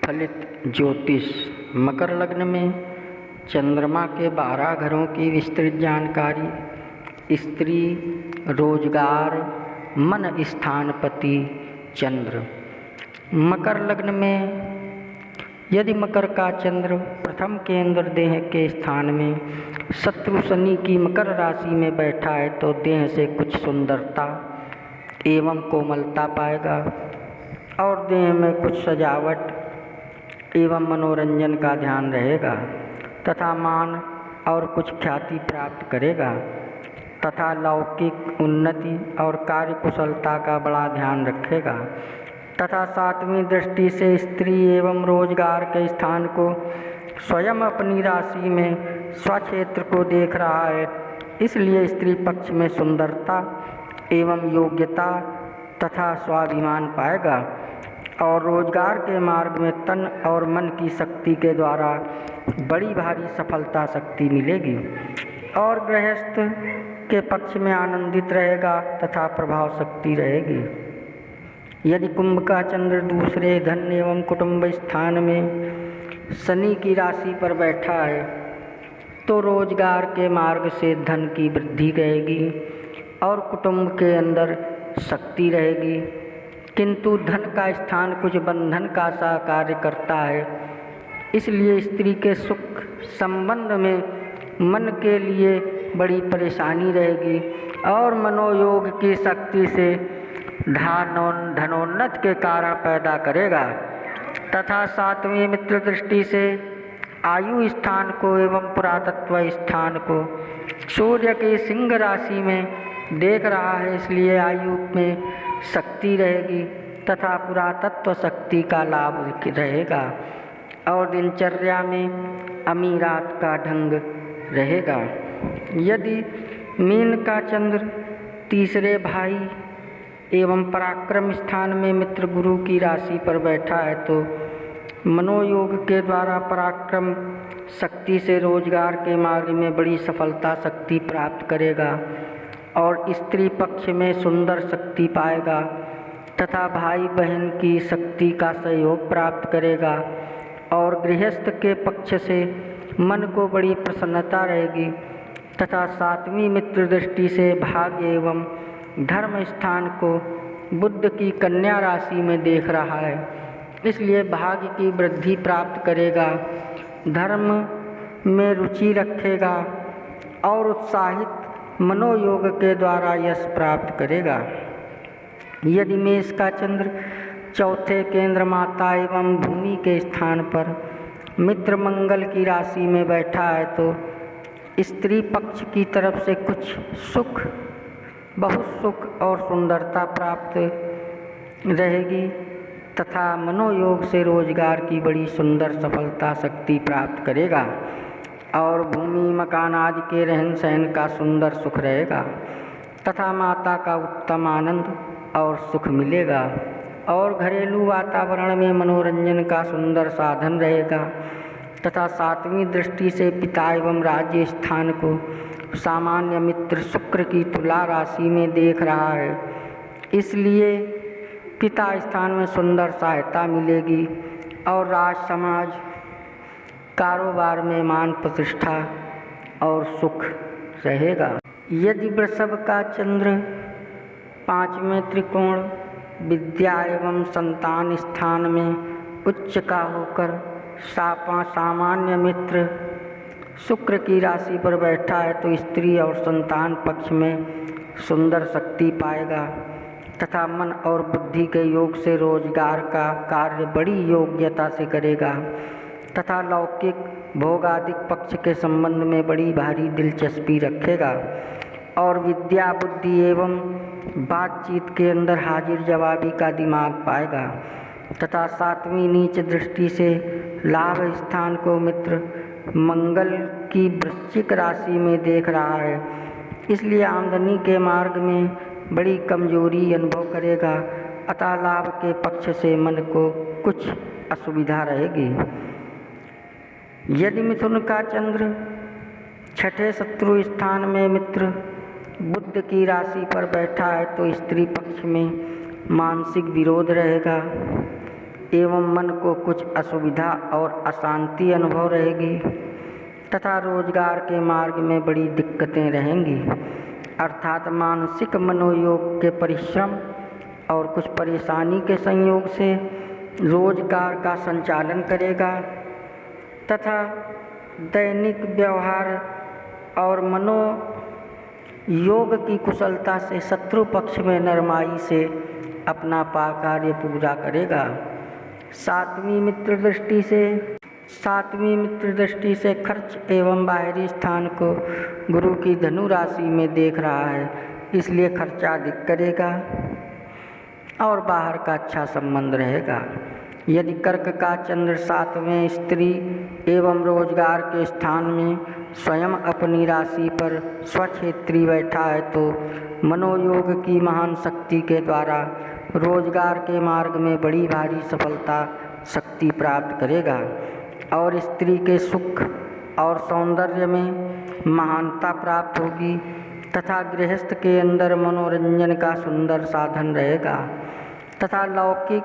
फलित ज्योतिष। मकर लग्न में चंद्रमा के 12 घरों की विस्तृत जानकारी। स्त्री, रोजगार, मन स्थानपति चंद्र। मकर लग्न में यदि मकर का चंद्र प्रथम केंद्र देह के स्थान में शत्रु शनि की मकर राशि में बैठा है तो देह से कुछ सुंदरता एवं कोमलता पाएगा और देह में कुछ सजावट एवं मनोरंजन का ध्यान रहेगा तथा मान और कुछ ख्याति प्राप्त करेगा तथा लौकिक उन्नति और कार्यकुशलता का बड़ा ध्यान रखेगा तथा 7वीं दृष्टि से स्त्री एवं रोजगार के स्थान को स्वयं अपनी राशि में स्वक्षेत्र को देख रहा है, इसलिए स्त्री पक्ष में सुंदरता एवं योग्यता तथा स्वाभिमान पाएगा और रोजगार के मार्ग में तन और मन की शक्ति के द्वारा बड़ी भारी सफलता शक्ति मिलेगी और गृहस्थ के पक्ष में आनंदित रहेगा तथा प्रभाव शक्ति रहेगी। यदि कुंभ का चंद्र दूसरे धन एवं कुटुंब स्थान में शनि की राशि पर बैठा है तो रोजगार के मार्ग से धन की वृद्धि रहेगी और कुटुंब के अंदर शक्ति रहेगी, किंतु धन का स्थान कुछ बंधन का सा कार्य करता है, इसलिए स्त्री के सुख संबंध में मन के लिए बड़ी परेशानी रहेगी और मनोयोग की शक्ति से धनोन्नत के कारण पैदा करेगा तथा 7वीं मित्र दृष्टि से आयु स्थान को एवं पुरातत्व स्थान को सूर्य की सिंह राशि में देख रहा है, इसलिए आयु में शक्ति रहेगी तथा पुरातत्व शक्ति का लाभ रहेगा और दिनचर्या में अमीरात का ढंग रहेगा। यदि मीन का चंद्र तीसरे भाई एवं पराक्रम स्थान में मित्र गुरु की राशि पर बैठा है तो मनोयोग के द्वारा पराक्रम शक्ति से रोजगार के मार्ग में बड़ी सफलता शक्ति प्राप्त करेगा और स्त्री पक्ष में सुंदर शक्ति पाएगा तथा भाई बहन की शक्ति का सहयोग प्राप्त करेगा और गृहस्थ के पक्ष से मन को बड़ी प्रसन्नता रहेगी तथा 7वीं मित्र दृष्टि से भाग्य एवं धर्म स्थान को बुध की कन्या राशि में देख रहा है, इसलिए भाग्य की वृद्धि प्राप्त करेगा, धर्म में रुचि रखेगा और उत्साहित मनोयोग के द्वारा यश प्राप्त करेगा। यदि मेष का चंद्र चौथे केंद्र माता एवं भूमि के स्थान पर मित्र मंगल की राशि में बैठा है तो स्त्री पक्ष की तरफ से कुछ सुख, बहुत सुख और सुंदरता प्राप्त रहेगी तथा मनोयोग से रोजगार की बड़ी सुंदर सफलता शक्ति प्राप्त करेगा और भूमि मकान आदि के रहन सहन का सुंदर सुख रहेगा तथा माता का उत्तम आनंद और सुख मिलेगा और घरेलू वातावरण में मनोरंजन का सुंदर साधन रहेगा तथा 7वीं दृष्टि से पिता एवं राज्य स्थान को सामान्य मित्र शुक्र की तुला राशि में देख रहा है, इसलिए पिता स्थान में सुंदर सहायता मिलेगी और राज समाज कारोबार में मान प्रतिष्ठा और सुख रहेगा। यदि वृषभ का चंद्र 5वें त्रिकोण विद्या एवं संतान स्थान में उच्च का होकर सामान्य मित्र शुक्र की राशि पर बैठा है तो स्त्री और संतान पक्ष में सुंदर शक्ति पाएगा तथा मन और बुद्धि के योग से रोजगार का कार्य बड़ी योग्यता से करेगा तथा लौकिक भोगादिक पक्ष के संबंध में बड़ी भारी दिलचस्पी रखेगा और विद्या बुद्धि एवं बातचीत के अंदर हाजिर जवाबी का दिमाग पाएगा तथा 7वीं नीच दृष्टि से लाभ स्थान को मित्र मंगल की वृश्चिक राशि में देख रहा है, इसलिए आमदनी के मार्ग में बड़ी कमजोरी अनुभव करेगा अतः लाभ के पक्ष से मन को कुछ असुविधा रहेगी। यदि मिथुन का चंद्र 6ठे शत्रु स्थान में मित्र बुध की राशि पर बैठा है तो स्त्री पक्ष में मानसिक विरोध रहेगा एवं मन को कुछ असुविधा और अशांति अनुभव रहेगी तथा रोजगार के मार्ग में बड़ी दिक्कतें रहेंगी, अर्थात मानसिक मनोयोग के परिश्रम और कुछ परेशानी के संयोग से रोजगार का संचालन करेगा तथा दैनिक व्यवहार और मनोयोग की कुशलता से शत्रु पक्ष में नरमाई से अपना कार्य पूरा करेगा। सातवीं मित्र दृष्टि से खर्च एवं बाहरी स्थान को गुरु की धनु राशि में देख रहा है, इसलिए खर्चा अधिक करेगा और बाहर का अच्छा संबंध रहेगा। यदि कर्क का चंद्र 7वें स्त्री एवं रोजगार के स्थान में स्वयं अपनी राशि पर स्वक्षेत्री बैठा है तो मनोयोग की महान शक्ति के द्वारा रोजगार के मार्ग में बड़ी भारी सफलता शक्ति प्राप्त करेगा और स्त्री के सुख और सौंदर्य में महानता प्राप्त होगी तथा गृहस्थ के अंदर मनोरंजन का सुंदर साधन रहेगा तथा लौकिक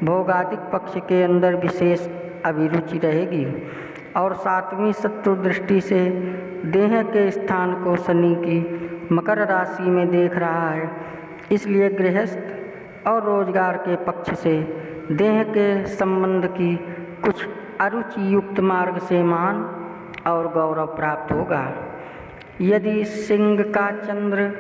भोगादिक पक्ष के अंदर विशेष अभिरुचि रहेगी। और 7वीं शत्रु दृष्टि से देह के स्थान को शनि की मकर राशि में देख रहा है, इसलिए गृहस्थ और रोजगार के पक्ष से देह के संबंध की कुछ अरुचि युक्त मार्ग से मान और गौरव प्राप्त होगा। यदि सिंह का चंद्र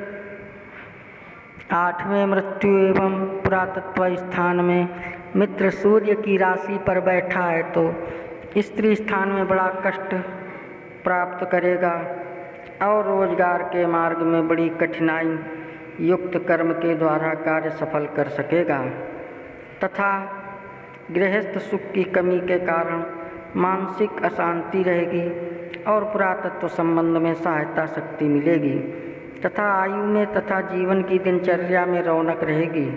8वें मृत्यु एवं पुरातत्व स्थान में मित्र सूर्य की राशि पर बैठा है तो स्त्री स्थान में बड़ा कष्ट प्राप्त करेगा और रोजगार के मार्ग में बड़ी कठिनाई युक्त कर्म के द्वारा कार्य सफल कर सकेगा तथा गृहस्थ सुख की कमी के कारण मानसिक अशांति रहेगी और पुरातत्व संबंध में सहायता शक्ति मिलेगी तथा आयु में तथा जीवन की दिनचर्या में रौनक रहेगी।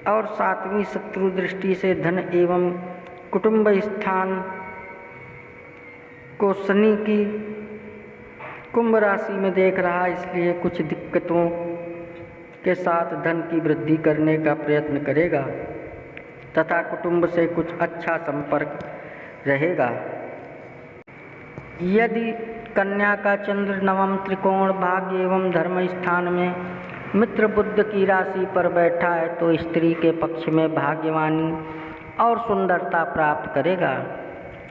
और 7वीं शत्रु दृष्टि से धन एवं कुटुंब स्थान को शनि की कुंभ राशि में देख रहा है, इसलिए कुछ दिक्कतों के साथ धन की वृद्धि करने का प्रयत्न करेगा तथा कुटुंब से कुछ अच्छा संपर्क रहेगा। यदि कन्या का चंद्र 9वें त्रिकोण भाग्य एवं धर्म स्थान में मित्र बुध की राशि पर बैठा है तो स्त्री के पक्ष में भाग्यवानी और सुंदरता प्राप्त करेगा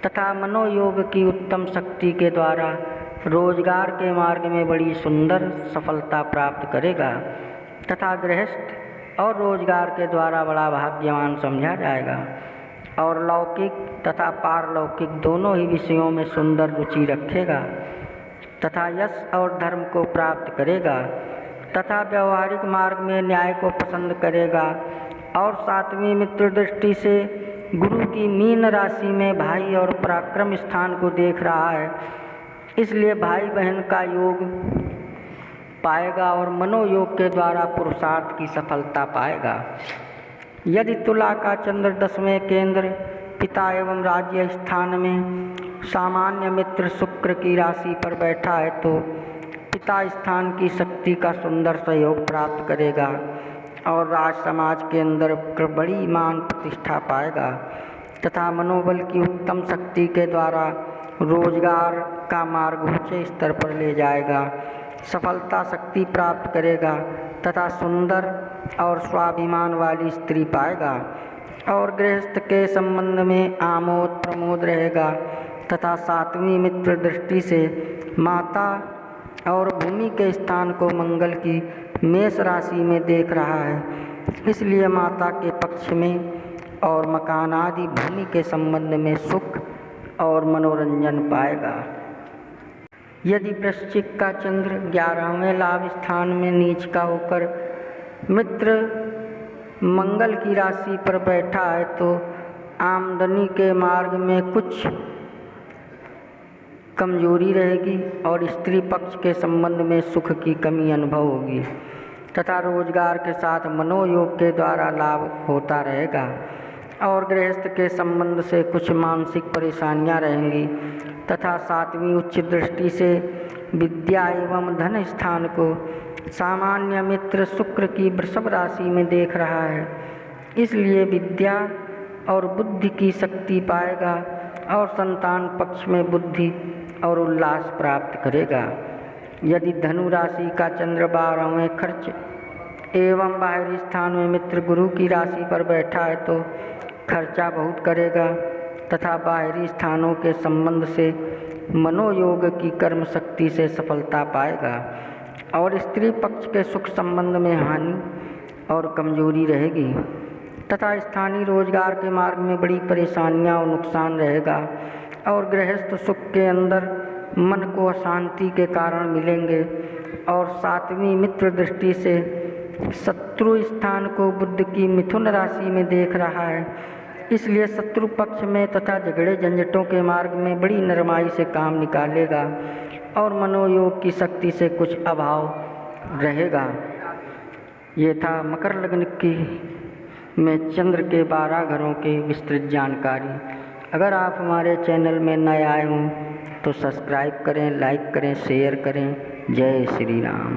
तथा मनोयोग की उत्तम शक्ति के द्वारा रोजगार के मार्ग में बड़ी सुंदर सफलता प्राप्त करेगा तथा गृहस्थ और रोजगार के द्वारा बड़ा भाग्यवान समझा जाएगा और लौकिक तथा पारलौकिक दोनों ही विषयों में सुंदर रुचि रखेगा तथा यश और धर्म को प्राप्त करेगा तथा व्यवहारिक मार्ग में न्याय को पसंद करेगा। और 7वीं मित्र दृष्टि से गुरु की मीन राशि में भाई और पराक्रम स्थान को देख रहा है, इसलिए भाई बहन का योग पाएगा और मनोयोग के द्वारा पुरुषार्थ की सफलता पाएगा। यदि तुला का चंद्र 10वें केंद्र पिता एवं राज्य स्थान में सामान्य मित्र शुक्र की राशि पर बैठा है तो पिता स्थान की शक्ति का सुंदर सहयोग प्राप्त करेगा और राज समाज के अंदर बड़ी मान प्रतिष्ठा पाएगा तथा मनोबल की उत्तम शक्ति के द्वारा रोजगार का मार्ग ऊंचे स्तर पर ले जाएगा, सफलता शक्ति प्राप्त करेगा तथा सुंदर और स्वाभिमान वाली स्त्री पाएगा और गृहस्थ के संबंध में आमोद प्रमोद रहेगा तथा 7वीं मित्र दृष्टि से माता और भूमि के स्थान को मंगल की मेष राशि में देख रहा है, इसलिए माता के पक्ष में और मकान आदि भूमि के संबंध में सुख और मनोरंजन पाएगा। यदि वृश्चिक का चंद्र 11वें लाभ स्थान में नीच का होकर मित्र मंगल की राशि पर बैठा है तो आमदनी के मार्ग में कुछ कमजोरी रहेगी और स्त्री पक्ष के संबंध में सुख की कमी अनुभव होगी तथा रोजगार के साथ मनोयोग के द्वारा लाभ होता रहेगा और गृहस्थ के संबंध से कुछ मानसिक परेशानियां रहेंगी तथा 7वीं उच्च दृष्टि से विद्या एवं धन स्थान को सामान्य मित्र शुक्र की वृषभ राशि में देख रहा है, इसलिए विद्या और बुद्धि की शक्ति पाएगा और संतान पक्ष में बुद्धि और उल्लास प्राप्त करेगा। यदि धनु राशि का चंद्र 12वें खर्च एवं बाहरी स्थान में मित्र गुरु की राशि पर बैठा है तो खर्चा बहुत करेगा तथा बाहरी स्थानों के संबंध से मनोयोग की कर्म शक्ति से सफलता पाएगा और स्त्री पक्ष के सुख संबंध में हानि और कमजोरी रहेगी तथा स्थानीय रोजगार के मार्ग में बड़ी परेशानियां और नुकसान रहेगा और गृहस्थ सुख के अंदर मन को अशांति के कारण मिलेंगे। और 7वीं मित्र दृष्टि से शत्रु स्थान को बुध की मिथुन राशि में देख रहा है, इसलिए शत्रु पक्ष में तथा झगड़े झंझटों के मार्ग में बड़ी नरमाई से काम निकालेगा और मनोयोग की शक्ति से कुछ अभाव रहेगा। ये था मकर लग्न की में चंद्र के 12 घरों की विस्तृत जानकारी। अगर आप हमारे चैनल में नए आए हों तो सब्सक्राइब करें, लाइक करें, शेयर करें। जय श्री राम।